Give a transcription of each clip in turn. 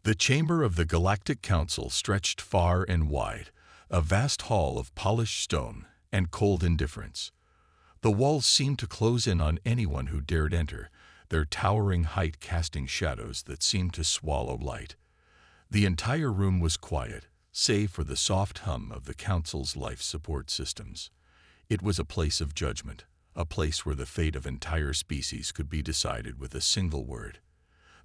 The chamber of the Galactic Council stretched far and wide, a vast hall of polished stone and cold indifference. The walls seemed to close in on anyone who dared enter, their towering height casting shadows that seemed to swallow light. The entire room was quiet, save for the soft hum of the Council's life support systems. It was a place of judgment, a place where the fate of entire species could be decided with a single word.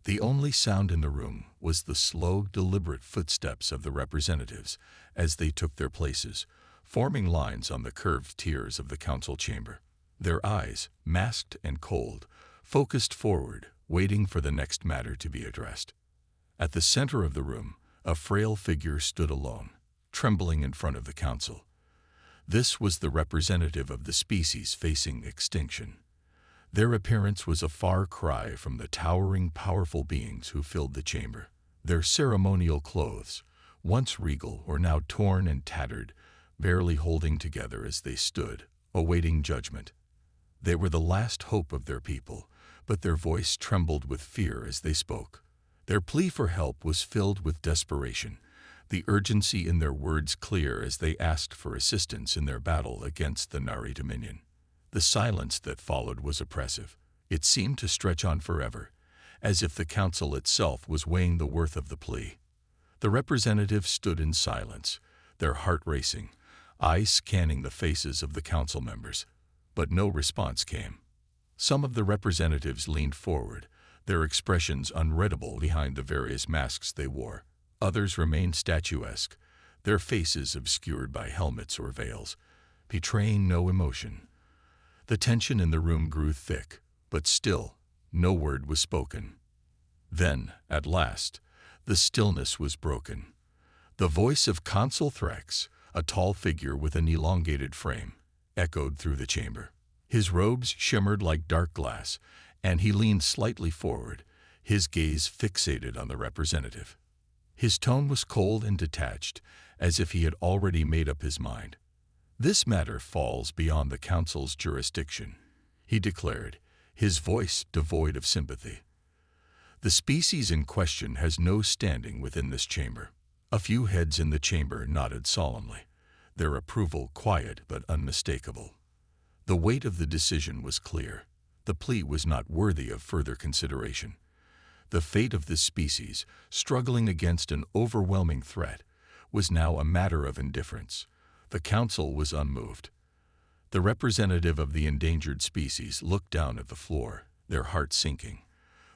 The only sound in the room was the slow, deliberate footsteps of the representatives as they took their places, forming lines on the curved tiers of the council chamber. Their eyes, masked and cold, focused forward, waiting for the next matter to be addressed. At the center of the room, a frail figure stood alone, trembling in front of the council. This was the representative of the species facing extinction. Their appearance was a far cry from the towering, powerful beings who filled the chamber. Their ceremonial clothes, once regal, were now torn and tattered, barely holding together as they stood, awaiting judgment. They were the last hope of their people, but their voice trembled with fear as they spoke. Their plea for help was filled with desperation, the urgency in their words clear as they asked for assistance in their battle against the Nari Dominion. The silence that followed was oppressive. It seemed to stretch on forever, as if the council itself was weighing the worth of the plea. The representatives stood in silence, their heart racing, eyes scanning the faces of the council members, but no response came. Some of the representatives leaned forward, their expressions unreadable behind the various masks they wore. Others remained statuesque, their faces obscured by helmets or veils, betraying no emotion. The tension in the room grew thick, but still, no word was spoken. Then, at last, the stillness was broken. The voice of Consul Threx, a tall figure with an elongated frame, echoed through the chamber. His robes shimmered like dark glass, and he leaned slightly forward, his gaze fixated on the representative. His tone was cold and detached, as if he had already made up his mind. "This matter falls beyond the council's jurisdiction," he declared, his voice devoid of sympathy. "The species in question has no standing within this chamber." A few heads in the chamber nodded solemnly, their approval quiet but unmistakable. The weight of the decision was clear. The plea was not worthy of further consideration. The fate of this species, struggling against an overwhelming threat, was now a matter of indifference. The council was unmoved. The representative of the endangered species looked down at the floor, their hearts sinking.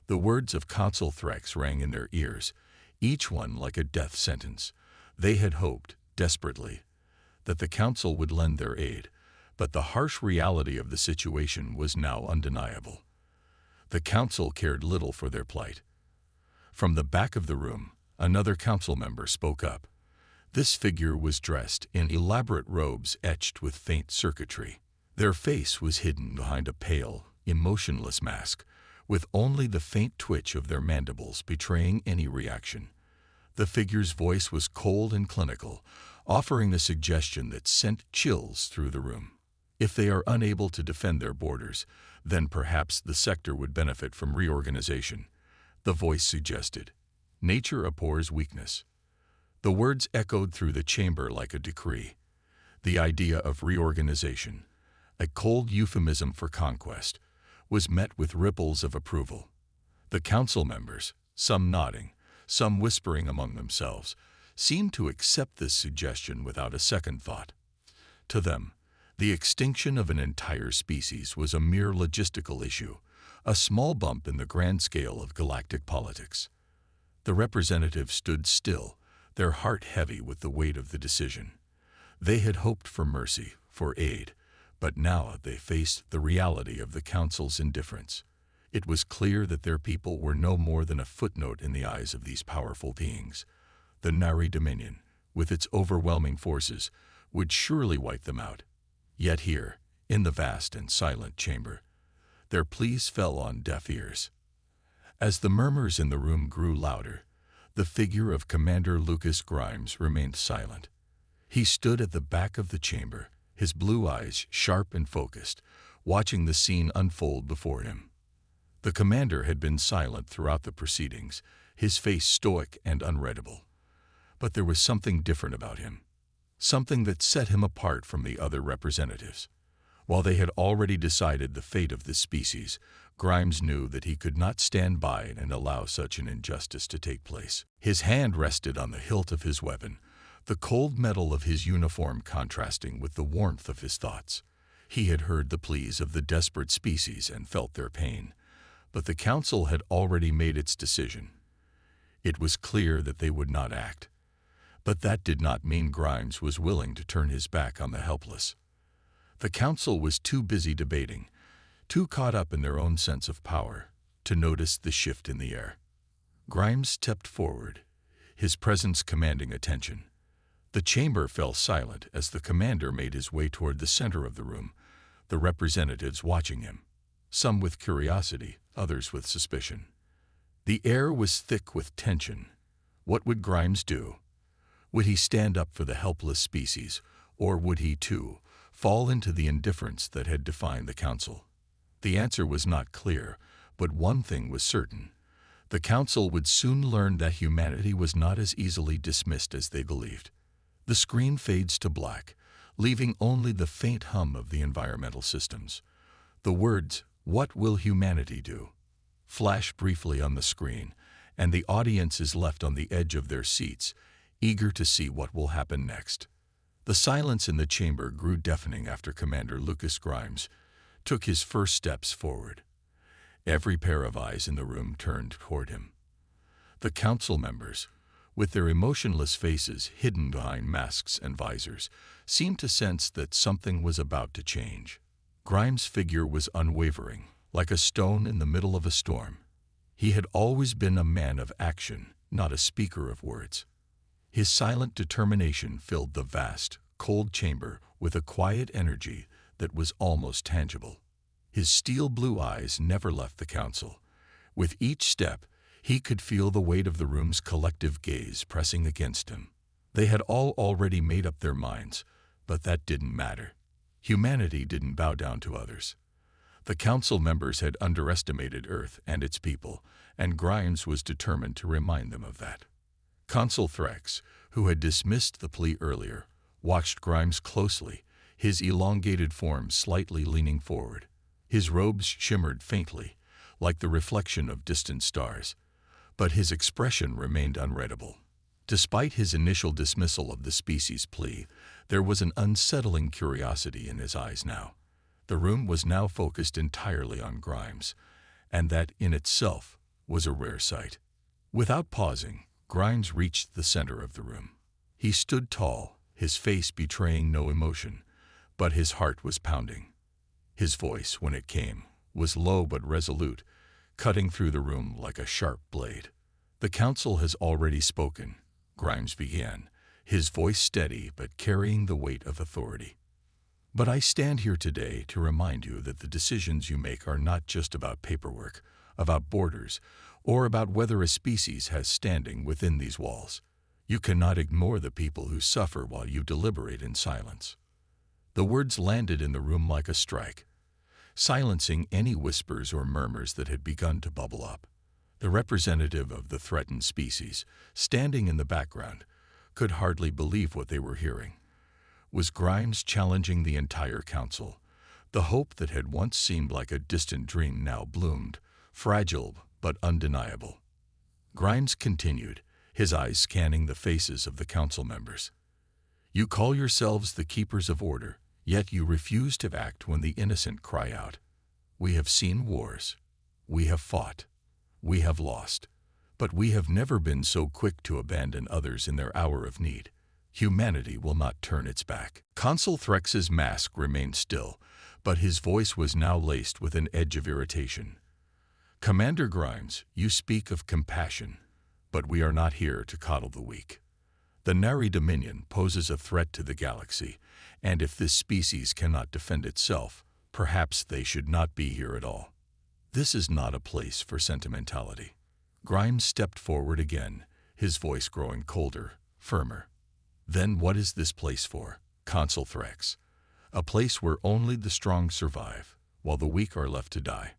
The words of Consul Threx rang in their ears, each one like a death sentence. They had hoped, desperately, that the council would lend their aid, but the harsh reality of the situation was now undeniable. The council cared little for their plight. From the back of the room, another council member spoke up. This figure was dressed in elaborate robes etched with faint circuitry. Their face was hidden behind a pale, emotionless mask, with only the faint twitch of their mandibles betraying any reaction. The figure's voice was cold and clinical, offering a suggestion that sent chills through the room. If they are unable to defend their borders, then perhaps the sector would benefit from reorganization, the voice suggested. Nature abhors weakness. The words echoed through the chamber like a decree. The idea of reorganization, a cold euphemism for conquest, was met with ripples of approval. The council members, some nodding, some whispering among themselves, seemed to accept this suggestion without a second thought. To them, the extinction of an entire species was a mere logistical issue, a small bump in the grand scale of galactic politics. The representatives stood still, their heart heavy with the weight of the decision. They had hoped for mercy, for aid, but now they faced the reality of the council's indifference. It was clear that their people were no more than a footnote in the eyes of these powerful beings. The Nari Dominion, with its overwhelming forces, would surely wipe them out. Yet here, in the vast and silent chamber, their pleas fell on deaf ears. As the murmurs in the room grew louder, the figure of Commander Lucas Grimes remained silent. He stood at the back of the chamber, his blue eyes sharp and focused, watching the scene unfold before him. The commander had been silent throughout the proceedings, his face stoic and unreadable. But there was something different about him, something that set him apart from the other representatives. While they had already decided the fate of this species, Grimes knew that he could not stand by and allow such an injustice to take place. His hand rested on the hilt of his weapon, the cold metal of his uniform contrasting with the warmth of his thoughts. He had heard the pleas of the desperate species and felt their pain, but the council had already made its decision. It was clear that they would not act. But that did not mean Grimes was willing to turn his back on the helpless. The council was too busy debating, too caught up in their own sense of power, to notice the shift in the air. Grimes stepped forward, his presence commanding attention. The chamber fell silent as the commander made his way toward the center of the room, the representatives watching him, some with curiosity, others with suspicion. The air was thick with tension. What would Grimes do? Would he stand up for the helpless species, or would he, too, fall into the indifference that had defined the council? The answer was not clear, but one thing was certain. The council would soon learn that humanity was not as easily dismissed as they believed. The screen fades to black, leaving only the faint hum of the environmental systems. The words, "What will humanity do?" flash briefly on the screen, and the audience is left on the edge of their seats, eager to see what will happen next. The silence in the chamber grew deafening after Commander Lucas Grimes took his first steps forward. Every pair of eyes in the room turned toward him. The council members, with their emotionless faces hidden behind masks and visors, seemed to sense that something was about to change. Grimes' figure was unwavering, like a stone in the middle of a storm. He had always been a man of action, not a speaker of words. His silent determination filled the vast, cold chamber with a quiet energy that was almost tangible. His steel-blue eyes never left the council. With each step, he could feel the weight of the room's collective gaze pressing against him. They had all already made up their minds, but that didn't matter. Humanity didn't bow down to others. The council members had underestimated Earth and its people, and Grimes was determined to remind them of that. Consul Threx, who had dismissed the plea earlier, watched Grimes closely, his elongated form slightly leaning forward. His robes shimmered faintly, like the reflection of distant stars, but his expression remained unreadable. Despite his initial dismissal of the species' plea, there was an unsettling curiosity in his eyes now. The room was now focused entirely on Grimes, and that in itself was a rare sight. Without pausing, Grimes reached the center of the room. He stood tall, his face betraying no emotion, but his heart was pounding. His voice, when it came, was low but resolute, cutting through the room like a sharp blade. "The council has already spoken," Grimes began, his voice steady but carrying the weight of authority. "But I stand here today to remind you that the decisions you make are not just about paperwork, about borders, or about whether a species has standing within these walls. You cannot ignore the people who suffer while you deliberate in silence." The words landed in the room like a strike, silencing any whispers or murmurs that had begun to bubble up. The representative of the threatened species, standing in the background, could hardly believe what they were hearing. Was Grimes challenging the entire council? The hope that had once seemed like a distant dream now bloomed, fragile but undeniable. Grimes continued, his eyes scanning the faces of the council members. "You call yourselves the keepers of order, yet you refuse to act when the innocent cry out. We have seen wars. We have fought. We have lost. But we have never been so quick to abandon others in their hour of need. Humanity will not turn its back." Consul Threx's mask remained still, but his voice was now laced with an edge of irritation. "Commander Grimes, you speak of compassion, but we are not here to coddle the weak. The Nari Dominion poses a threat to the galaxy, and if this species cannot defend itself, perhaps they should not be here at all. This is not a place for sentimentality." Grimes stepped forward again, his voice growing colder, firmer. "Then what is this place for, Consul Threx? A place where only the strong survive, while the weak are left to die.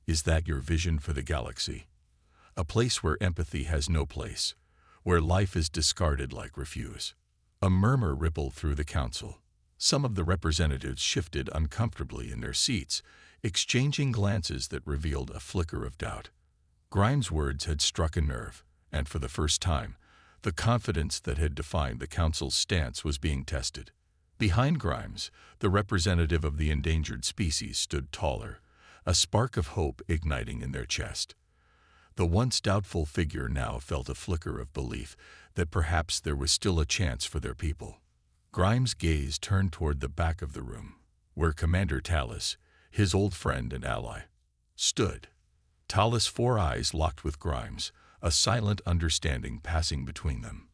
Is that your vision for the galaxy? a place where empathy has no place, where life is discarded like refuse. A murmur rippled through the council. Some of the representatives shifted uncomfortably in their seats, exchanging glances that revealed a flicker of doubt. Grimes' words had struck a nerve, and for the first time, the confidence that had defined the council's stance was being tested. Behind Grimes, the representative of the endangered species stood taller, a spark of hope igniting in their chest. The once doubtful figure now felt a flicker of belief that perhaps there was still a chance for their people. Grimes' gaze turned toward the back of the room, where Commander Tallis, his old friend and ally, stood. Tallis' four eyes locked with Grimes, a silent understanding passing between them.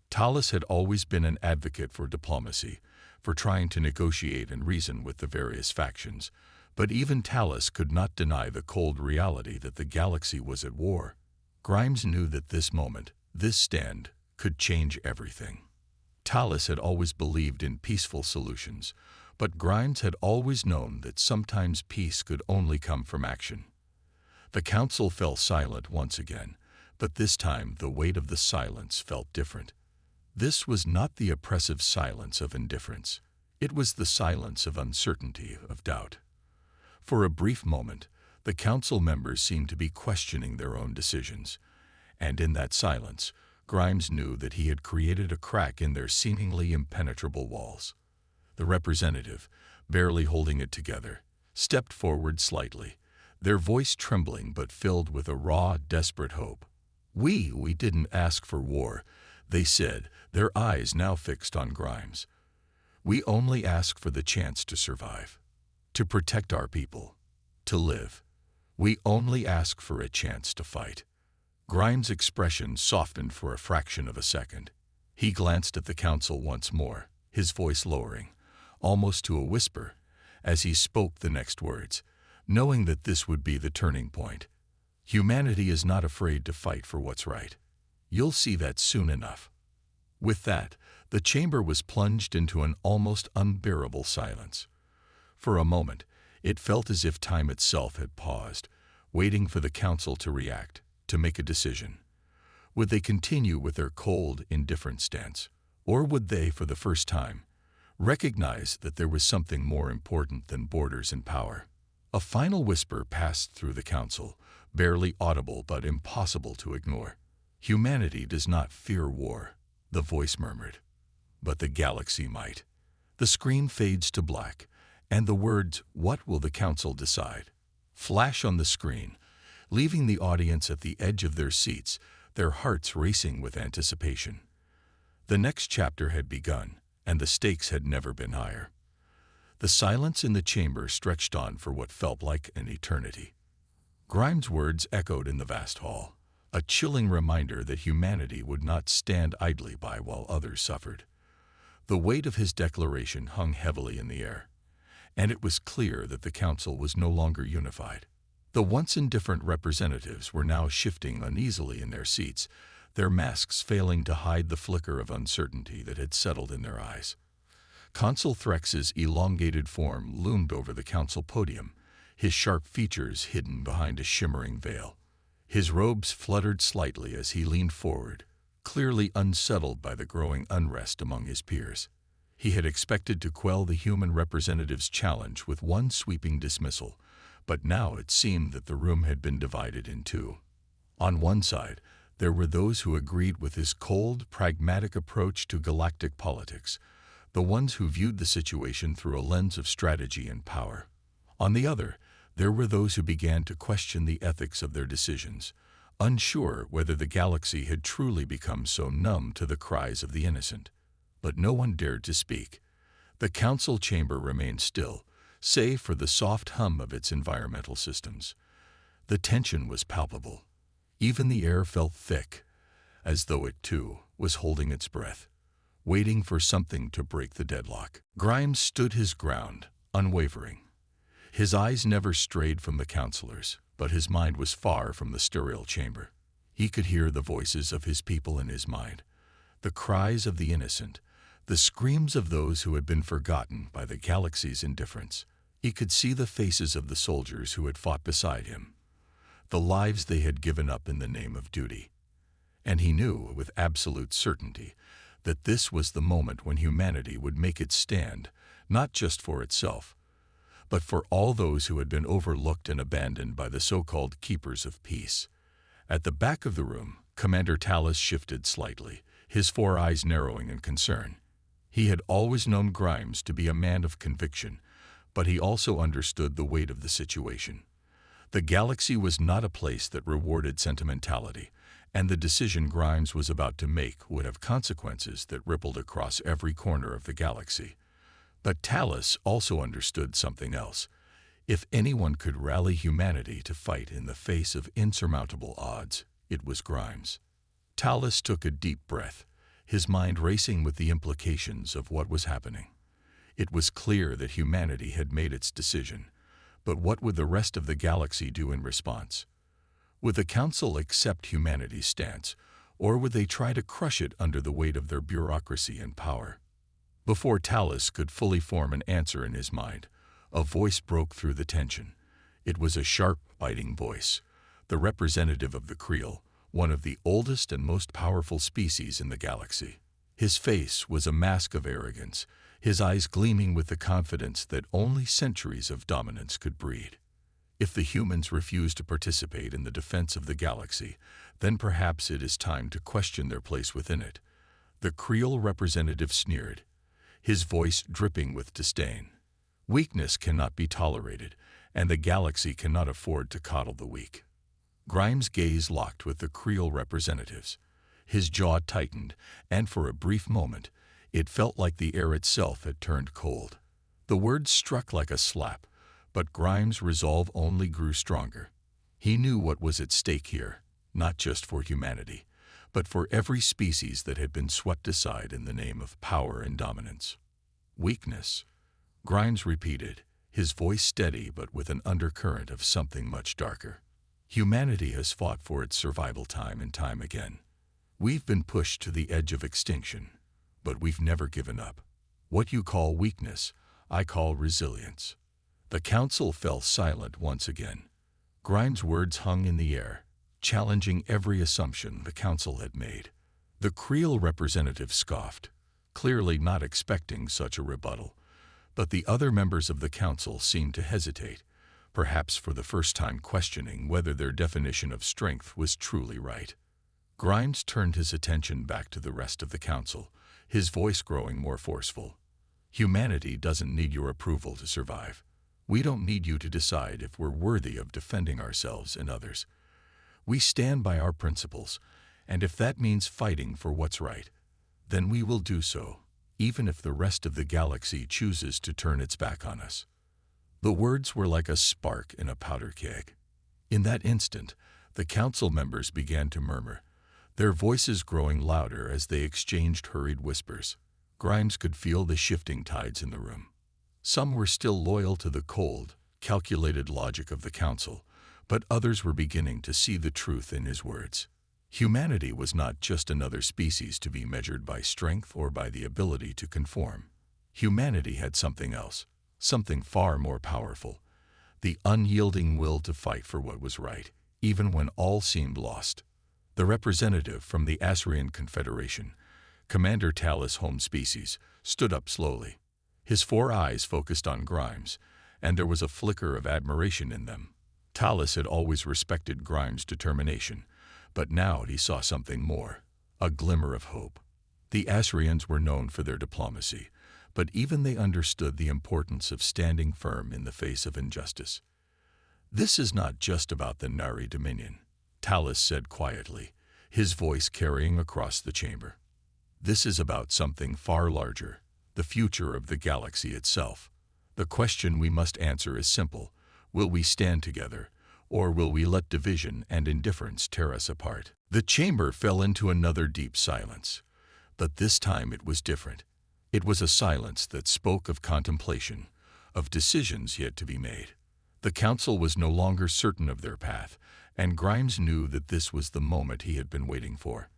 Tallis had always been an advocate for diplomacy, for trying to negotiate and reason with the various factions, but even Tallis could not deny the cold reality that the galaxy was at war. Grimes knew that this moment, this stand, could change everything. Tallis had always believed in peaceful solutions, but Grimes had always known that sometimes peace could only come from action. The council fell silent once again, but this time the weight of the silence felt different. This was not the oppressive silence of indifference. It was the silence of uncertainty, of doubt. For a brief moment, the council members seemed to be questioning their own decisions, and in that silence, Grimes knew that he had created a crack in their seemingly impenetrable walls. The representative, barely holding it together, stepped forward slightly, their voice trembling but filled with a raw, desperate hope. We didn't ask for war," they said, their eyes now fixed on Grimes. "We only ask for the chance to survive, to protect our people, to live. We only ask for a chance to fight." Grimes' expression softened for a fraction of a second. He glanced at the council once more, his voice lowering, almost to a whisper, as he spoke the next words, knowing that this would be the turning point. "Humanity is not afraid to fight for what's right. You'll see that soon enough." With that, the chamber was plunged into an almost unbearable silence. For a moment, it felt as if time itself had paused, waiting for the council to react, to make a decision. Would they continue with their cold, indifferent stance, or would they, for the first time, recognize that there was something more important than borders and power? A final whisper passed through the council, barely audible but impossible to ignore. "Humanity does not fear war," the voice murmured. "But the galaxy might." The screen fades to black, and the words, "What will the council decide?" flash on the screen, leaving the audience at the edge of their seats, their hearts racing with anticipation. The next chapter had begun, and the stakes had never been higher. The silence in the chamber stretched on for what felt like an eternity. Grimes' words echoed in the vast hall, a chilling reminder that humanity would not stand idly by while others suffered. The weight of his declaration hung heavily in the air, and it was clear that the council was no longer unified. The once indifferent representatives were now shifting uneasily in their seats, their masks failing to hide the flicker of uncertainty that had settled in their eyes. Consul Threx's elongated form loomed over the council podium, his sharp features hidden behind a shimmering veil. His robes fluttered slightly as he leaned forward, clearly unsettled by the growing unrest among his peers. He had expected to quell the human representative's challenge with one sweeping dismissal, but now it seemed that the room had been divided in two. On one side, there were those who agreed with his cold, pragmatic approach to galactic politics, the ones who viewed the situation through a lens of strategy and power. On the other, there were those who began to question the ethics of their decisions, unsure whether the galaxy had truly become so numb to the cries of the innocent. But no one dared to speak. The council chamber remained still, save for the soft hum of its environmental systems. The tension was palpable. Even the air felt thick, as though it, too, was holding its breath, waiting for something to break the deadlock. Grimes stood his ground, unwavering. His eyes never strayed from the councilors, but his mind was far from the sterile chamber. He could hear the voices of his people in his mind, the cries of the innocent, the screams of those who had been forgotten by the galaxy's indifference. He could see the faces of the soldiers who had fought beside him, the lives they had given up in the name of duty. And he knew with absolute certainty that this was the moment when humanity would make its stand, not just for itself, but for all those who had been overlooked and abandoned by the so-called keepers of peace. At the back of the room, Commander Tallis shifted slightly, his 4 eyes narrowing in concern. He had always known Grimes to be a man of conviction, but he also understood the weight of the situation. The galaxy was not a place that rewarded sentimentality, and the decision Grimes was about to make would have consequences that rippled across every corner of the galaxy. But Tallis also understood something else. If anyone could rally humanity to fight in the face of insurmountable odds, it was Grimes. Tallis took a deep breath, his mind racing with the implications of what was happening. It was clear that humanity had made its decision, but what would the rest of the galaxy do in response? Would the Council accept humanity's stance, or would they try to crush it under the weight of their bureaucracy and power? Before Tallis could fully form an answer in his mind, a voice broke through the tension. It was a sharp, biting voice, the representative of the Creel, one of the oldest and most powerful species in the galaxy. His face was a mask of arrogance, his eyes gleaming with the confidence that only centuries of dominance could breed. If the humans refuse to participate in the defense of the galaxy, then perhaps it is time to question their place within it. The Creel representative sneered, his voice dripping with disdain. Weakness cannot be tolerated, and the galaxy cannot afford to coddle the weak. Grimes' gaze locked with the Creel representatives. His jaw tightened, and for a brief moment, it felt like the air itself had turned cold. The words struck like a slap, but Grimes' resolve only grew stronger. He knew what was at stake here, not just for humanity, but for every species that had been swept aside in the name of power and dominance. Weakness, Grimes repeated, his voice steady but with an undercurrent of something much darker. Humanity has fought for its survival time and time again. We've been pushed to the edge of extinction, but we've never given up. What you call weakness, I call resilience. The Council fell silent once again. Grimes' words hung in the air, challenging every assumption the Council had made. The Creel representative scoffed, clearly not expecting such a rebuttal, but the other members of the Council seemed to hesitate, perhaps for the first time questioning whether their definition of strength was truly right. Grimes turned his attention back to the rest of the Council, his voice growing more forceful. Humanity doesn't need your approval to survive. We don't need you to decide if we're worthy of defending ourselves and others. We stand by our principles, and if that means fighting for what's right, then we will do so, even if the rest of the galaxy chooses to turn its back on us. The words were like a spark in a powder keg. In that instant, the Council members began to murmur, their voices growing louder as they exchanged hurried whispers. Grimes could feel the shifting tides in the room. Some were still loyal to the cold, calculated logic of the Council, but others were beginning to see the truth in his words. Humanity was not just another species to be measured by strength or by the ability to conform. Humanity had something else, something far more powerful, the unyielding will to fight for what was right, even when all seemed lost. The representative from the Asrian Confederation, Commander Tallis' home species, stood up slowly. His 4 eyes focused on Grimes, and there was a flicker of admiration in them. Tallis had always respected Grimes' determination, but now he saw something more, a glimmer of hope. The Asrians were known for their diplomacy, but even they understood the importance of standing firm in the face of injustice. This is not just about the Nari Dominion, Tallis said quietly, his voice carrying across the chamber. This is about something far larger, the future of the galaxy itself. The question we must answer is simple. Will we stand together, or will we let division and indifference tear us apart? The chamber fell into another deep silence, but this time it was different. It was a silence that spoke of contemplation, of decisions yet to be made. The Council was no longer certain of their path, and Grimes knew that this was the moment he had been waiting for.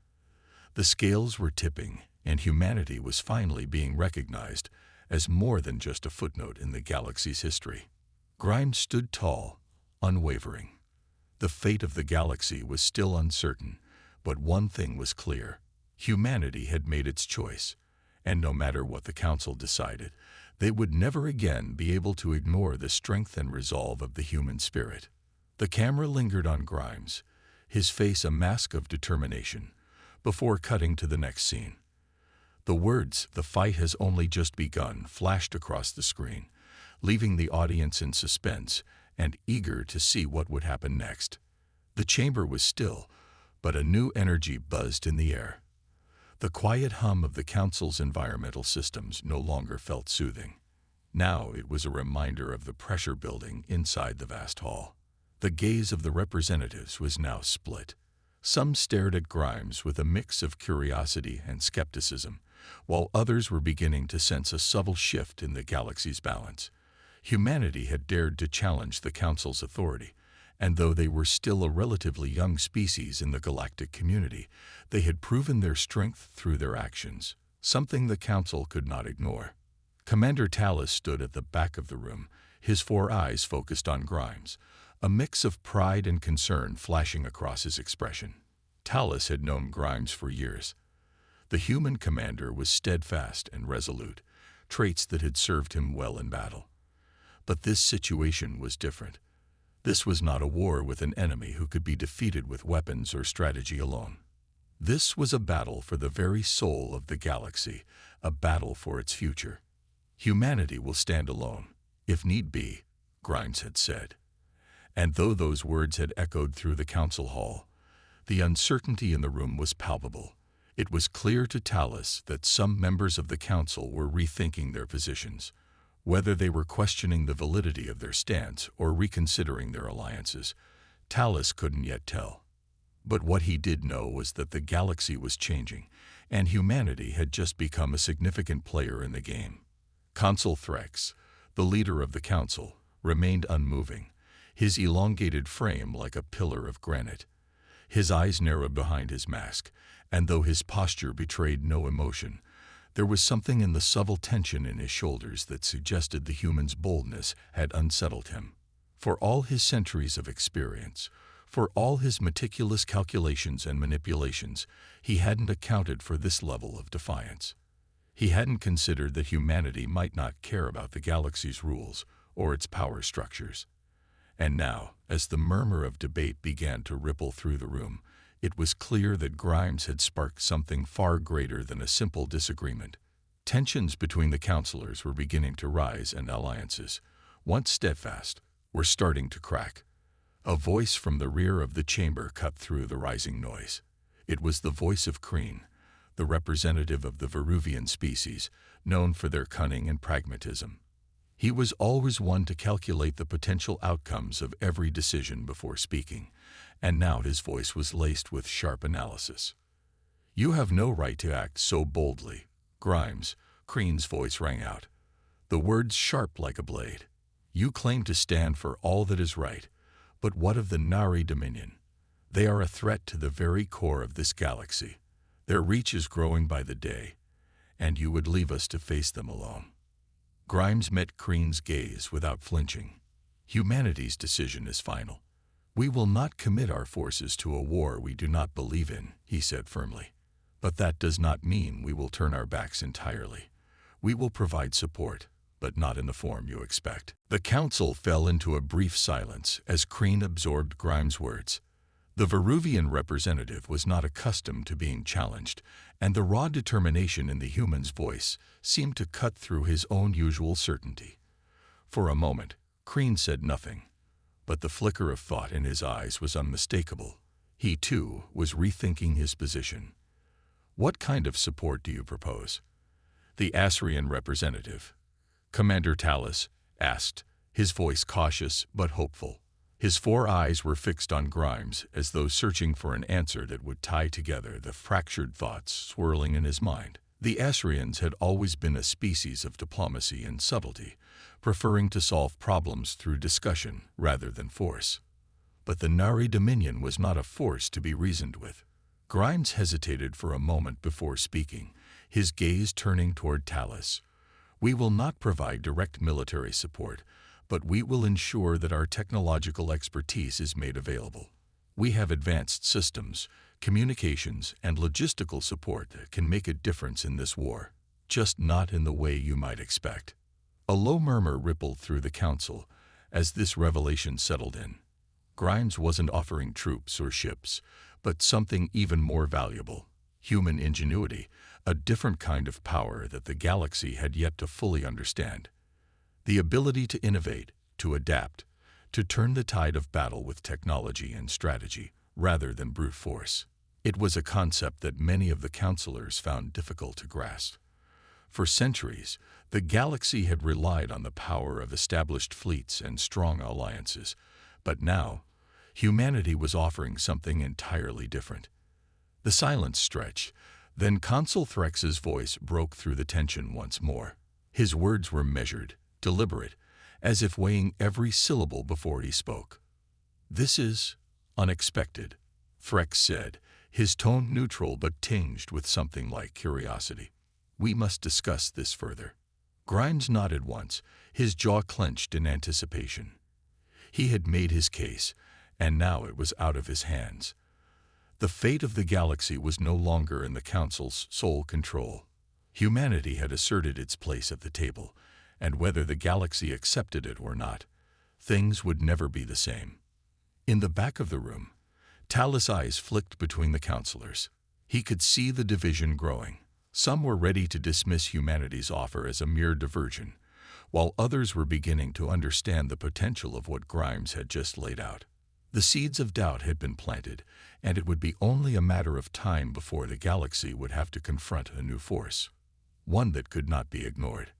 The scales were tipping, and humanity was finally being recognized as more than just a footnote in the galaxy's history. Grimes stood tall, unwavering. The fate of the galaxy was still uncertain, but one thing was clear. Humanity had made its choice, and no matter what the Council decided, they would never again be able to ignore the strength and resolve of the human spirit. The camera lingered on Grimes, his face a mask of determination, before cutting to the next scene. The words, "The fight has only just begun," flashed across the screen, leaving the audience in suspense and eager to see what would happen next. The chamber was still, but a new energy buzzed in the air. The quiet hum of the Council's environmental systems no longer felt soothing. Now it was a reminder of the pressure building inside the vast hall. The gaze of the representatives was now split. Some stared at Grimes with a mix of curiosity and skepticism, while others were beginning to sense a subtle shift in the galaxy's balance. Humanity had dared to challenge the Council's authority, and though they were still a relatively young species in the galactic community, they had proven their strength through their actions, something the Council could not ignore. Commander Tallis stood at the back of the room, his 4 eyes focused on Grimes, a mix of pride and concern flashing across his expression. Tallis had known Grimes for years. The human commander was steadfast and resolute, traits that had served him well in battle. But this situation was different. This was not a war with an enemy who could be defeated with weapons or strategy alone. This was a battle for the very soul of the galaxy, a battle for its future. Humanity will stand alone, if need be, Grimes had said. And though those words had echoed through the council hall, the uncertainty in the room was palpable. It was clear to Tallis that some members of the council were rethinking their positions, whether they were questioning the validity of their stance or reconsidering their alliances. Tallis couldn't yet tell. But what he did know was that the galaxy was changing, and humanity had just become a significant player in the game. Consul Threx, the leader of the council, remained unmoving, his elongated frame like a pillar of granite. His eyes narrowed behind his mask, and though his posture betrayed no emotion, there was something in the subtle tension in his shoulders that suggested the human's boldness had unsettled him. For all his centuries of experience, for all his meticulous calculations and manipulations, he hadn't accounted for this level of defiance. He hadn't considered that humanity might not care about the galaxy's rules or its power structures. And now, as the murmur of debate began to ripple through the room, it was clear that Grimes had sparked something far greater than a simple disagreement. Tensions between the counselors were beginning to rise, and alliances, once steadfast, were starting to crack. A voice from the rear of the chamber cut through the rising noise. It was the voice of Kreen, the representative of the Veruvian species, known for their cunning and pragmatism. He was always one to calculate the potential outcomes of every decision before speaking, and now his voice was laced with sharp analysis. "You have no right to act so boldly, Grimes," Kreen's voice rang out, the words sharp like a blade. "You claim to stand for all that is right, but what of the Nari Dominion? They are a threat to the very core of this galaxy. Their reach is growing by the day, and you would leave us to face them alone." Grimes met Kreen's gaze without flinching. "Humanity's decision is final. We will not commit our forces to a war we do not believe in," he said firmly. "But that does not mean we will turn our backs entirely. We will provide support, but not in the form you expect." The council fell into a brief silence as Kreen absorbed Grimes' words. The Veruvian representative was not accustomed to being challenged, and the raw determination in the human's voice seemed to cut through his own usual certainty. For a moment, Kreen said nothing, but the flicker of thought in his eyes was unmistakable. He, too, was rethinking his position. "What kind of support do you propose?" The Asrian representative, Commander Tallis, asked, his voice cautious but hopeful. His 4 eyes were fixed on Grimes as though searching for an answer that would tie together the fractured thoughts swirling in his mind. The Asrians had always been a species of diplomacy and subtlety, preferring to solve problems through discussion rather than force. But the Nari Dominion was not a force to be reasoned with. Grimes hesitated for a moment before speaking, his gaze turning toward Tallis. "We will not provide direct military support, but we will ensure that our technological expertise is made available. We have advanced systems, communications, and logistical support that can make a difference in this war, just not in the way you might expect." A low murmur rippled through the council as this revelation settled in. Grimes wasn't offering troops or ships, but something even more valuable: human ingenuity, a different kind of power that the galaxy had yet to fully understand. The ability to innovate, to adapt, to turn the tide of battle with technology and strategy rather than brute force. It was a concept that many of the counselors found difficult to grasp. For centuries, the galaxy had relied on the power of established fleets and strong alliances, but now, humanity was offering something entirely different. The silence stretched, then Consul Threx's voice broke through the tension once more. His words were measured, deliberate, as if weighing every syllable before he spoke. "This is unexpected," Threx said, his tone neutral but tinged with something like curiosity. "We must discuss this further." Grimes nodded once, his jaw clenched in anticipation. He had made his case, and now it was out of his hands. The fate of the galaxy was no longer in the Council's sole control. Humanity had asserted its place at the table, and whether the galaxy accepted it or not, things would never be the same. In the back of the room, Talus' eyes flicked between the counselors. He could see the division growing. Some were ready to dismiss humanity's offer as a mere diversion, while others were beginning to understand the potential of what Grimes had just laid out. The seeds of doubt had been planted, and it would be only a matter of time before the galaxy would have to confront a new force, one that could not be ignored.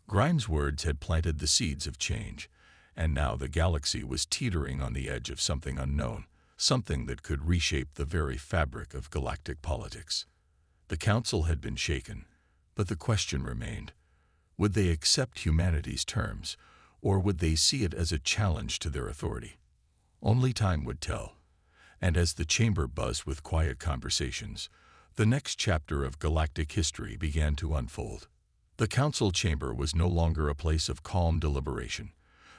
Grimes' words had planted the seeds of change, and now the galaxy was teetering on the edge of something unknown, something that could reshape the very fabric of galactic politics. The Council had been shaken, but the question remained: would they accept humanity's terms, or would they see it as a challenge to their authority? Only time would tell. And as the chamber buzzed with quiet conversations, the next chapter of galactic history began to unfold. The council chamber was no longer a place of calm deliberation.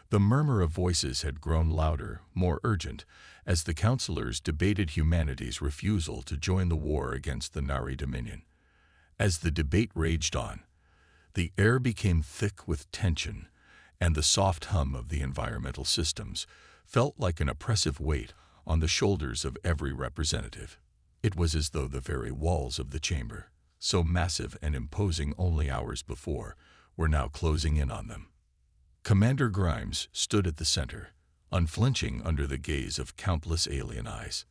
The murmur of voices had grown louder, more urgent, as the councilors debated humanity's refusal to join the war against the Nari Dominion. As the debate raged on, the air became thick with tension, and the soft hum of the environmental systems felt like an oppressive weight on the shoulders of every representative. It was as though the very walls of the chamber, so massive and imposing only hours before, were now closing in on them. Commander Grimes stood at the center, unflinching under the gaze of countless alien eyes.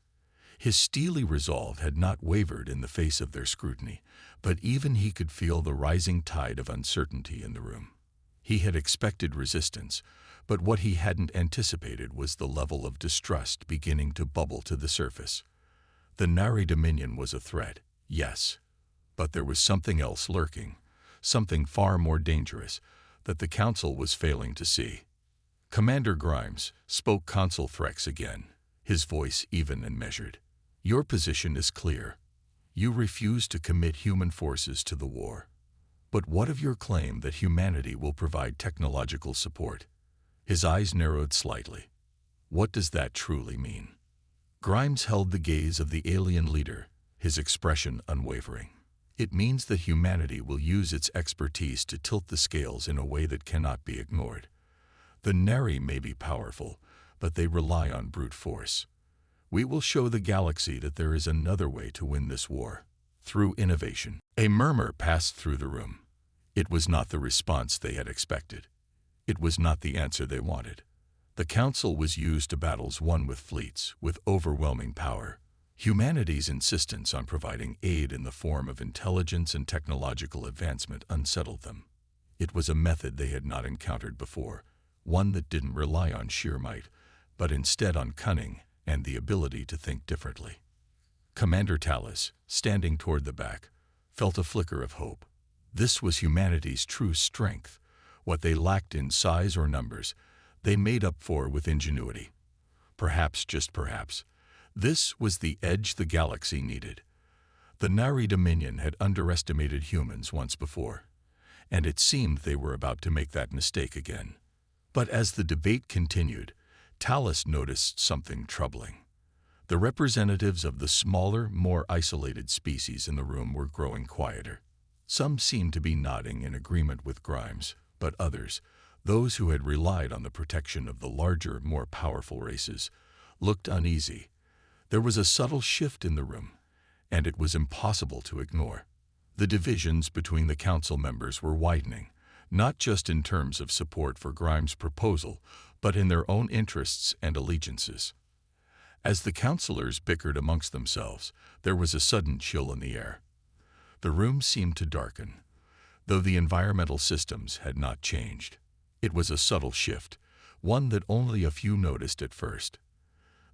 His steely resolve had not wavered in the face of their scrutiny, but even he could feel the rising tide of uncertainty in the room. He had expected resistance, but what he hadn't anticipated was the level of distrust beginning to bubble to the surface. The Nari Dominion was a threat, yes, but there was something else lurking, something far more dangerous, that the Council was failing to see. Commander Grimes spoke Consul Threx again, his voice even and measured. "Your position is clear. You refuse to commit human forces to the war. But what of your claim that humanity will provide technological support?" His eyes narrowed slightly. "What does that truly mean?" Grimes held the gaze of the alien leader, his expression unwavering. "It means that humanity will use its expertise to tilt the scales in a way that cannot be ignored. The Nari may be powerful, but they rely on brute force. We will show the galaxy that there is another way to win this war, through innovation." A murmur passed through the room. It was not the response they had expected. It was not the answer they wanted. The Council was used to battles won with fleets, with overwhelming power. Humanity's insistence on providing aid in the form of intelligence and technological advancement unsettled them. It was a method they had not encountered before, one that didn't rely on sheer might, but instead on cunning and the ability to think differently. Commander Talus, standing toward the back, felt a flicker of hope. This was humanity's true strength. What they lacked in size or numbers, they made up for with ingenuity. Perhaps, just perhaps, this was the edge the galaxy needed. The Nari Dominion had underestimated humans once before, and it seemed they were about to make that mistake again. But as the debate continued, Tallis noticed something troubling. The representatives of the smaller, more isolated species in the room were growing quieter. Some seemed to be nodding in agreement with Grimes, but others, those who had relied on the protection of the larger, more powerful races, looked uneasy. There was a subtle shift in the room, and it was impossible to ignore. The divisions between the council members were widening, not just in terms of support for Grimes' proposal, but in their own interests and allegiances. As the councillors bickered amongst themselves, there was a sudden chill in the air. The room seemed to darken, though the environmental systems had not changed. It was a subtle shift, one that only a few noticed at first.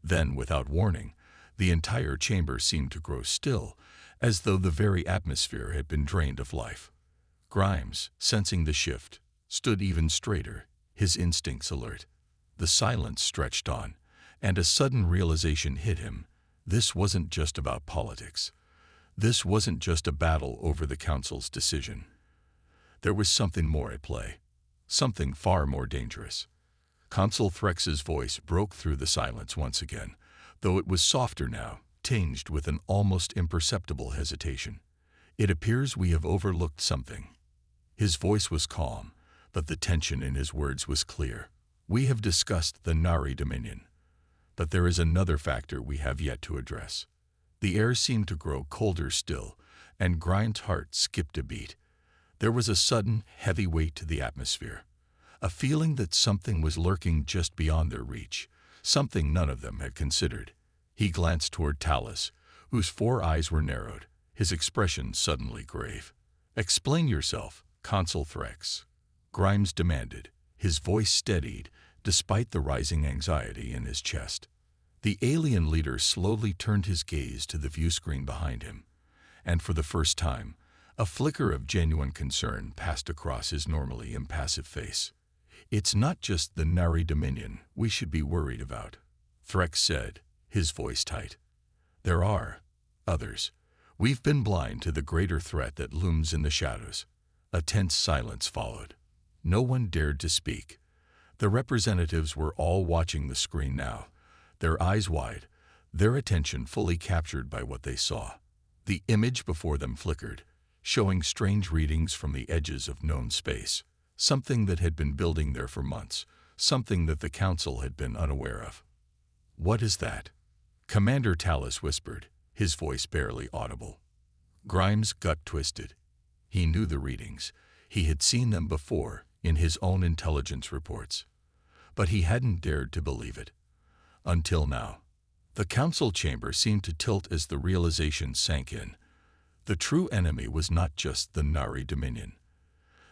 Then, without warning, the entire chamber seemed to grow still, as though the very atmosphere had been drained of life. Grimes, sensing the shift, stood even straighter, his instincts alert. The silence stretched on, and a sudden realization hit him. This wasn't just about politics. This wasn't just a battle over the council's decision. There was something more at play, something far more dangerous. Consul Threx's voice broke through the silence once again, though it was softer now, tinged with an almost imperceptible hesitation. It appears we have overlooked something. His voice was calm, but the tension in his words was clear. We have discussed the Nari Dominion, but there is another factor we have yet to address. The air seemed to grow colder still, and Grimes' heart skipped a beat. There was a sudden, heavy weight to the atmosphere, a feeling that something was lurking just beyond their reach, something none of them had considered. He glanced toward Tallis, whose 4 eyes were narrowed, his expression suddenly grave. "Explain yourself, Consul Threx," Grimes demanded, his voice steadied despite the rising anxiety in his chest. The alien leader slowly turned his gaze to the view screen behind him, and for the first time, a flicker of genuine concern passed across his normally impassive face. "It's not just the Nari Dominion we should be worried about," Threx said, his voice tight. "There are others. We've been blind to the greater threat that looms in the shadows." A tense silence followed. No one dared to speak. The representatives were all watching the screen now, their eyes wide, their attention fully captured by what they saw. The image before them flickered, showing strange readings from the edges of known space, something that had been building there for months, something that the council had been unaware of. "What is that?" Commander Tallis whispered, his voice barely audible. Grimes' gut twisted. He knew the readings. He had seen them before in his own intelligence reports. But he hadn't dared to believe it. Until now. The council chamber seemed to tilt as the realization sank in. The true enemy was not just the Nari Dominion.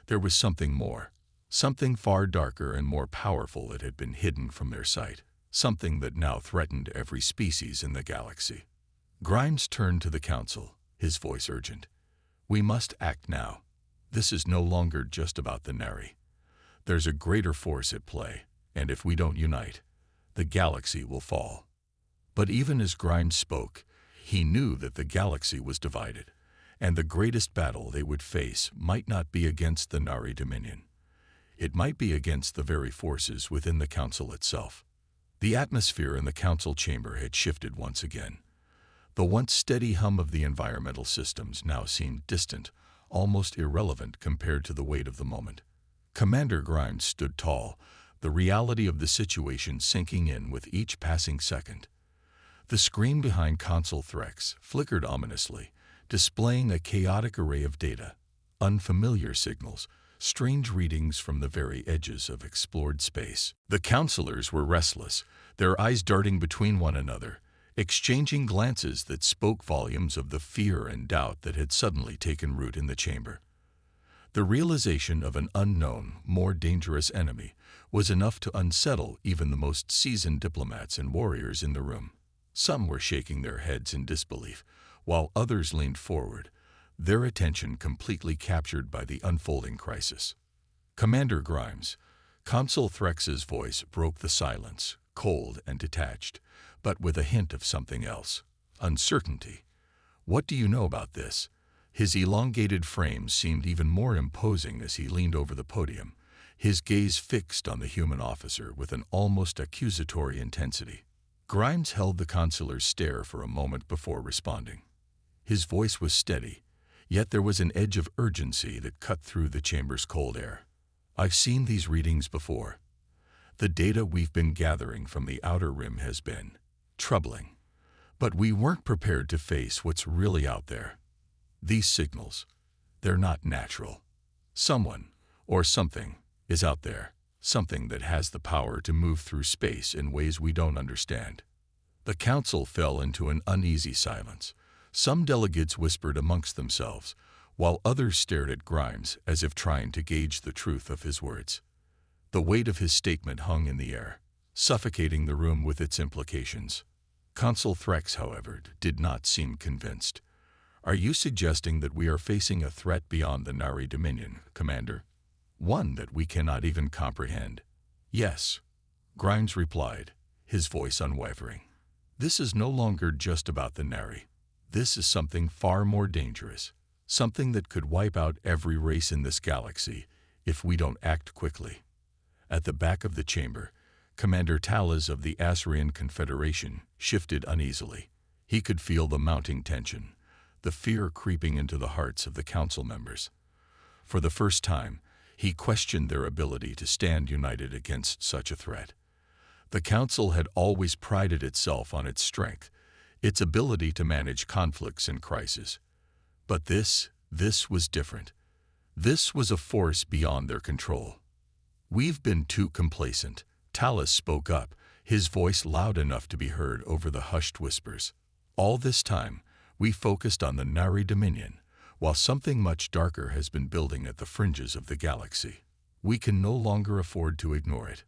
There was something more, something far darker and more powerful that had been hidden from their sight, something that now threatened every species in the galaxy. Grimes turned to the council, his voice urgent. "We must act now. This is no longer just about the Nari. There's a greater force at play, and if we don't unite, the galaxy will fall." But even as Grimes spoke, he knew that the galaxy was divided, and the greatest battle they would face might not be against the Nari Dominion. It might be against the very forces within the council itself. The atmosphere in the council chamber had shifted once again. The once steady hum of the environmental systems now seemed distant, almost irrelevant compared to the weight of the moment. Commander Grimes stood tall, the reality of the situation sinking in with each passing second. The screen behind Consul Threx flickered ominously, displaying a chaotic array of data, unfamiliar signals, strange readings from the very edges of explored space. The counselors were restless, their eyes darting between one another, exchanging glances that spoke volumes of the fear and doubt that had suddenly taken root in the chamber. The realization of an unknown, more dangerous enemy was enough to unsettle even the most seasoned diplomats and warriors in the room. Some were shaking their heads in disbelief, while others leaned forward, their attention completely captured by the unfolding crisis. "Commander Grimes," Consul Threx's voice broke the silence, cold and detached, but with a hint of something else. Uncertainty. "What do you know about this?" His elongated frame seemed even more imposing as he leaned over the podium, his gaze fixed on the human officer with an almost accusatory intensity. Grimes held the consular's stare for a moment before responding. His voice was steady, yet there was an edge of urgency that cut through the chamber's cold air. "I've seen these readings before. The data we've been gathering from the outer rim has been troubling. But we weren't prepared to face what's really out there. These signals, they're not natural. Someone, or something, is out there. Something that has the power to move through space in ways we don't understand." The council fell into an uneasy silence. Some delegates whispered amongst themselves, while others stared at Grimes as if trying to gauge the truth of his words. The weight of his statement hung in the air, suffocating the room with its implications. Consul Threx, however, did not seem convinced. "Are you suggesting that we are facing a threat beyond the Nari Dominion, Commander? One that we cannot even comprehend?" "Yes," Grimes replied, his voice unwavering. "This is no longer just about the Nari. This is something far more dangerous, something that could wipe out every race in this galaxy if we don't act quickly." At the back of the chamber, Commander Talas of the Asrian Confederation shifted uneasily. He could feel the mounting tension, the fear creeping into the hearts of the council members. For the first time, he questioned their ability to stand united against such a threat. The council had always prided itself on its strength, its ability to manage conflicts and crises. But this was different. This was a force beyond their control. "We've been too complacent," Talas spoke up, his voice loud enough to be heard over the hushed whispers. "All this time, we focused on the Nari Dominion, while something much darker has been building at the fringes of the galaxy. We can no longer afford to ignore it."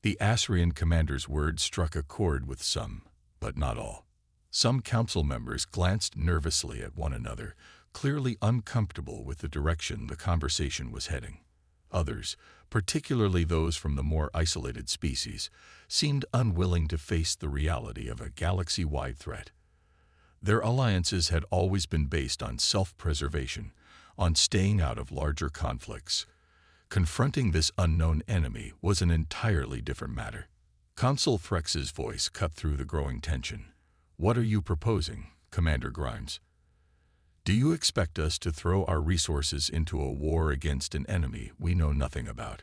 The Asrian commander's words struck a chord with some, but not all. Some council members glanced nervously at one another, clearly uncomfortable with the direction the conversation was heading. Others, particularly those from the more isolated species, seemed unwilling to face the reality of a galaxy-wide threat. Their alliances had always been based on self-preservation, on staying out of larger conflicts. Confronting this unknown enemy was an entirely different matter. Consul Threx's voice cut through the growing tension. "What are you proposing, Commander Grimes? Do you expect us to throw our resources into a war against an enemy we know nothing about?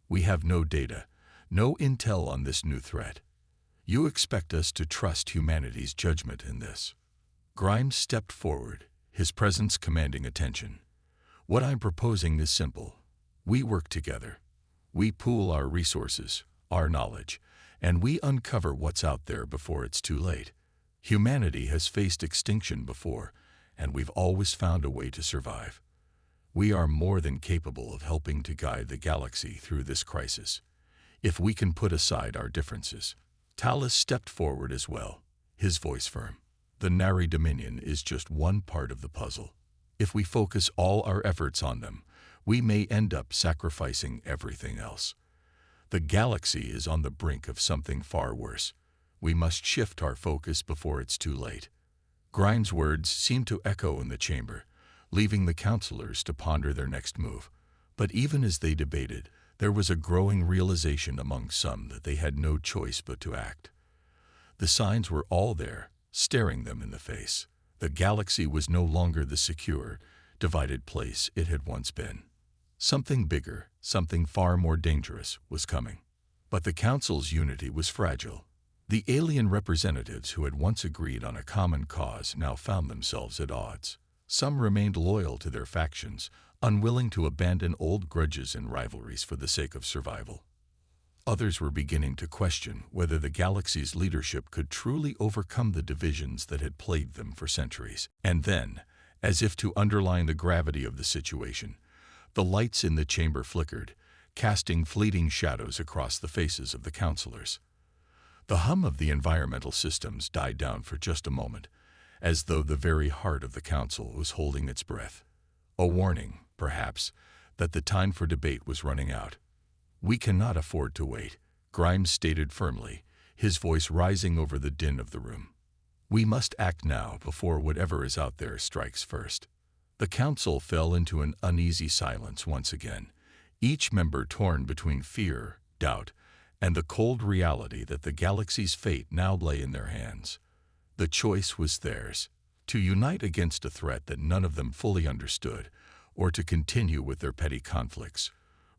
We have no data, no intel on this new threat. You expect us to trust humanity's judgment in this?" Grimes stepped forward, his presence commanding attention. "What I'm proposing is simple. We work together. We pool our resources, our knowledge, and we uncover what's out there before it's too late. Humanity has faced extinction before, and we've always found a way to survive. We are more than capable of helping to guide the galaxy through this crisis, if we can put aside our differences." Talas stepped forward as well, his voice firm. "The Nari Dominion is just one part of the puzzle. If we focus all our efforts on them, we may end up sacrificing everything else. The galaxy is on the brink of something far worse. We must shift our focus before it's too late." Grimes' words seemed to echo in the chamber, leaving the councilors to ponder their next move. But even as they debated, there was a growing realization among some that they had no choice but to act. The signs were all there, staring them in the face. The galaxy was no longer the secure, divided place it had once been. Something bigger, something far more dangerous, was coming. But the council's unity was fragile. The alien representatives who had once agreed on a common cause now found themselves at odds. Some remained loyal to their factions, unwilling to abandon old grudges and rivalries for the sake of survival. Others were beginning to question whether the galaxy's leadership could truly overcome the divisions that had plagued them for centuries. And then, as if to underline the gravity of the situation, the lights in the chamber flickered, casting fleeting shadows across the faces of the councilors. The hum of the environmental systems died down for just a moment, as though the very heart of the council was holding its breath. A warning, perhaps, that the time for debate was running out. "We cannot afford to wait," Grimes stated firmly, his voice rising over the din of the room. "We must act now before whatever is out there strikes first." The council fell into an uneasy silence once again, each member torn between fear, doubt, and the cold reality that the galaxy's fate now lay in their hands. The choice was theirs: to unite against a threat that none of them fully understood, or to continue with their petty conflicts,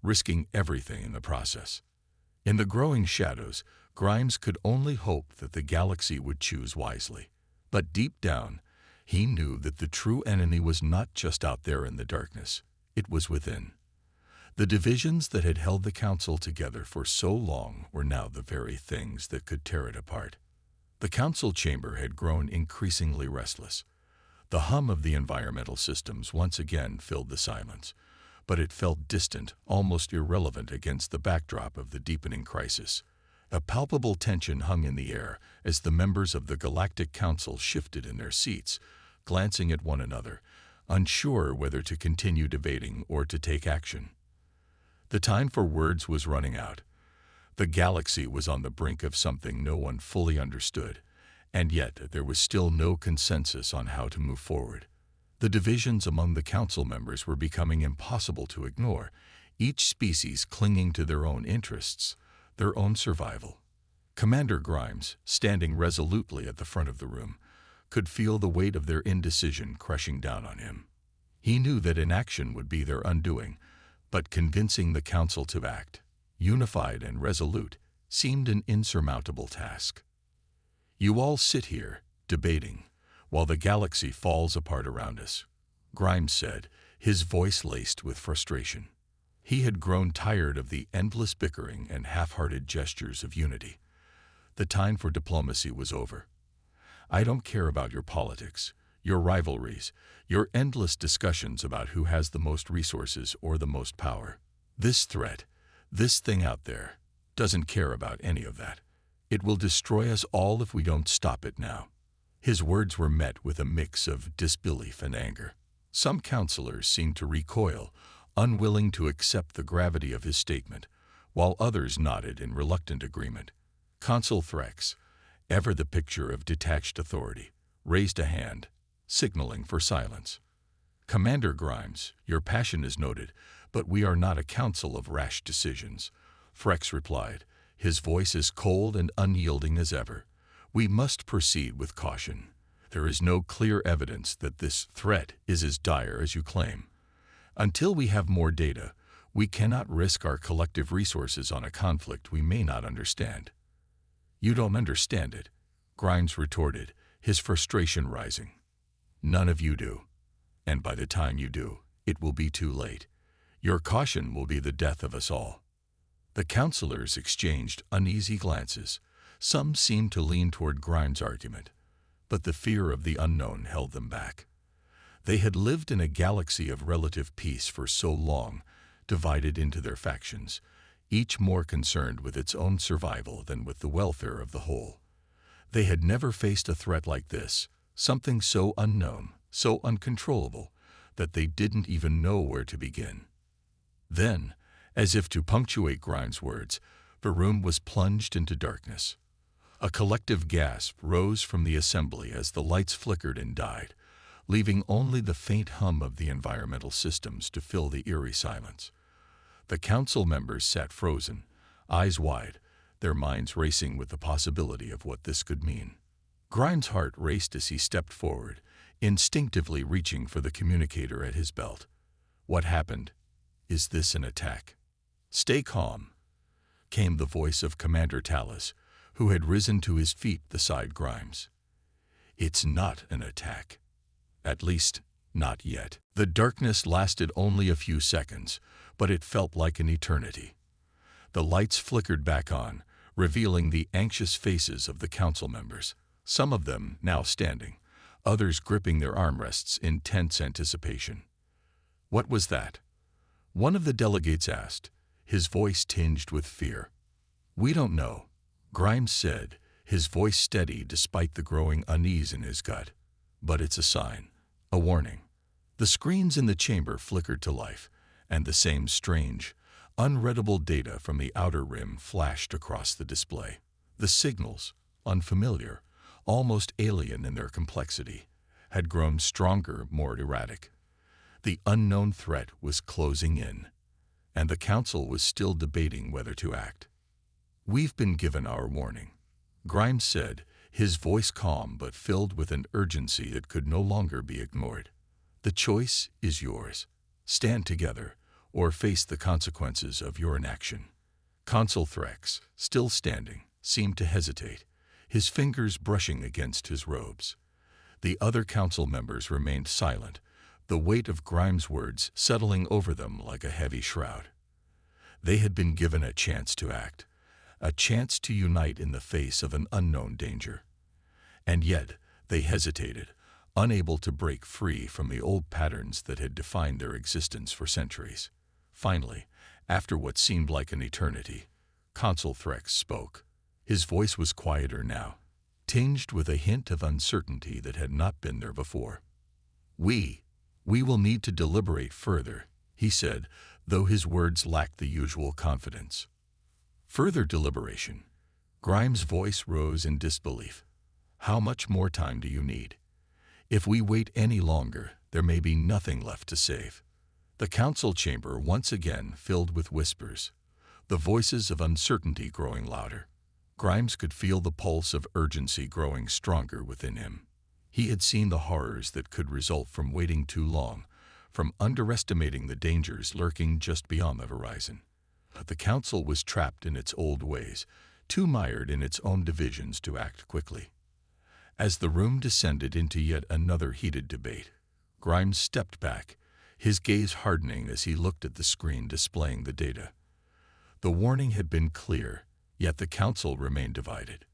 risking everything in the process. In the growing shadows, Grimes could only hope that the galaxy would choose wisely. But deep down, he knew that the true enemy was not just out there in the darkness, it was within. The divisions that had held the Council together for so long were now the very things that could tear it apart. The Council chamber had grown increasingly restless. The hum of the environmental systems once again filled the silence, but it felt distant, almost irrelevant against the backdrop of the deepening crisis. A palpable tension hung in the air as the members of the Galactic Council shifted in their seats, glancing at one another, unsure whether to continue debating or to take action. The time for words was running out. The galaxy was on the brink of something no one fully understood, and yet there was still no consensus on how to move forward. The divisions among the Council members were becoming impossible to ignore, each species clinging to their own interests, their own survival. Commander Grimes, standing resolutely at the front of the room, could feel the weight of their indecision crushing down on him. He knew that inaction would be their undoing, but convincing the Council to act, unified and resolute, seemed an insurmountable task. "You all sit here, debating, while the galaxy falls apart around us," Grimes said, his voice laced with frustration. He had grown tired of the endless bickering and half-hearted gestures of unity. The time for diplomacy was over. "I don't care about your politics, your rivalries, your endless discussions about who has the most resources or the most power. This threat, this thing out there, doesn't care about any of that. It will destroy us all if we don't stop it now." His words were met with a mix of disbelief and anger. Some councilors seemed to recoil, unwilling to accept the gravity of his statement, while others nodded in reluctant agreement. Consul Threx, ever the picture of detached authority, raised a hand, signaling for silence. "Commander Grimes, your passion is noted, but we are not a council of rash decisions," Threx replied, his voice as cold and unyielding as ever. "We must proceed with caution. There is no clear evidence that this threat is as dire as you claim. Until we have more data, we cannot risk our collective resources on a conflict we may not understand." "You don't understand it," Grimes retorted, his frustration rising. "None of you do. And by the time you do, it will be too late. Your caution will be the death of us all." The councilors exchanged uneasy glances. Some seemed to lean toward Grimes' argument, but the fear of the unknown held them back. They had lived in a galaxy of relative peace for so long, divided into their factions, each more concerned with its own survival than with the welfare of the whole. They had never faced a threat like this, something so unknown, so uncontrollable, that they didn't even know where to begin. Then, as if to punctuate Grimes' words, the room was plunged into darkness. A collective gasp rose from the assembly as the lights flickered and died, leaving only the faint hum of the environmental systems to fill the eerie silence. The council members sat frozen, eyes wide, their minds racing with the possibility of what this could mean. Grimes' heart raced as he stepped forward, instinctively reaching for the communicator at his belt. "What happened? Is this an attack?" "Stay calm," came the voice of Commander Tallis, who had risen to his feet beside Grimes. "It's not an attack. At least, not yet." The darkness lasted only a few seconds, but it felt like an eternity. The lights flickered back on, revealing the anxious faces of the council members, some of them now standing, others gripping their armrests in tense anticipation. "What was that?" one of the delegates asked, his voice tinged with fear. "We don't know," Grimes said, his voice steady despite the growing unease in his gut. "But it's a sign, a warning." The screens in the chamber flickered to life, and the same strange, unreadable data from the outer rim flashed across the display. The signals, unfamiliar, almost alien in their complexity, had grown stronger, more erratic. The unknown threat was closing in, and the council was still debating whether to act. "We've been given our warning," Grimes said, his voice calm but filled with an urgency that could no longer be ignored. "The choice is yours. Stand together, or face the consequences of your inaction." Consul Threx, still standing, seemed to hesitate, his fingers brushing against his robes. The other council members remained silent, the weight of Grimes' words settling over them like a heavy shroud. They had been given a chance to act, a chance to unite in the face of an unknown danger. And yet they hesitated, unable to break free from the old patterns that had defined their existence for centuries. Finally, after what seemed like an eternity, Consul Threx spoke. His voice was quieter now, tinged with a hint of uncertainty that had not been there before. We will need to deliberate further," he said, though his words lacked the usual confidence. "Further deliberation?" Grimes' voice rose in disbelief. "How much more time do you need? If we wait any longer, there may be nothing left to save." The council chamber once again filled with whispers, the voices of uncertainty growing louder. Grimes could feel the pulse of urgency growing stronger within him. He had seen the horrors that could result from waiting too long, from underestimating the dangers lurking just beyond the horizon. But the council was trapped in its old ways, too mired in its own divisions to act quickly. As the room descended into yet another heated debate, Grimes stepped back, his gaze hardening as he looked at the screen displaying the data. The warning had been clear, yet the council remained divided.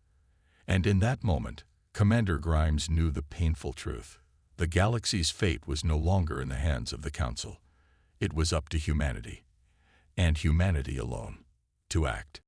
And in that moment, Commander Grimes knew the painful truth. The galaxy's fate was no longer in the hands of the council. It was up to humanity, and humanity alone, to act.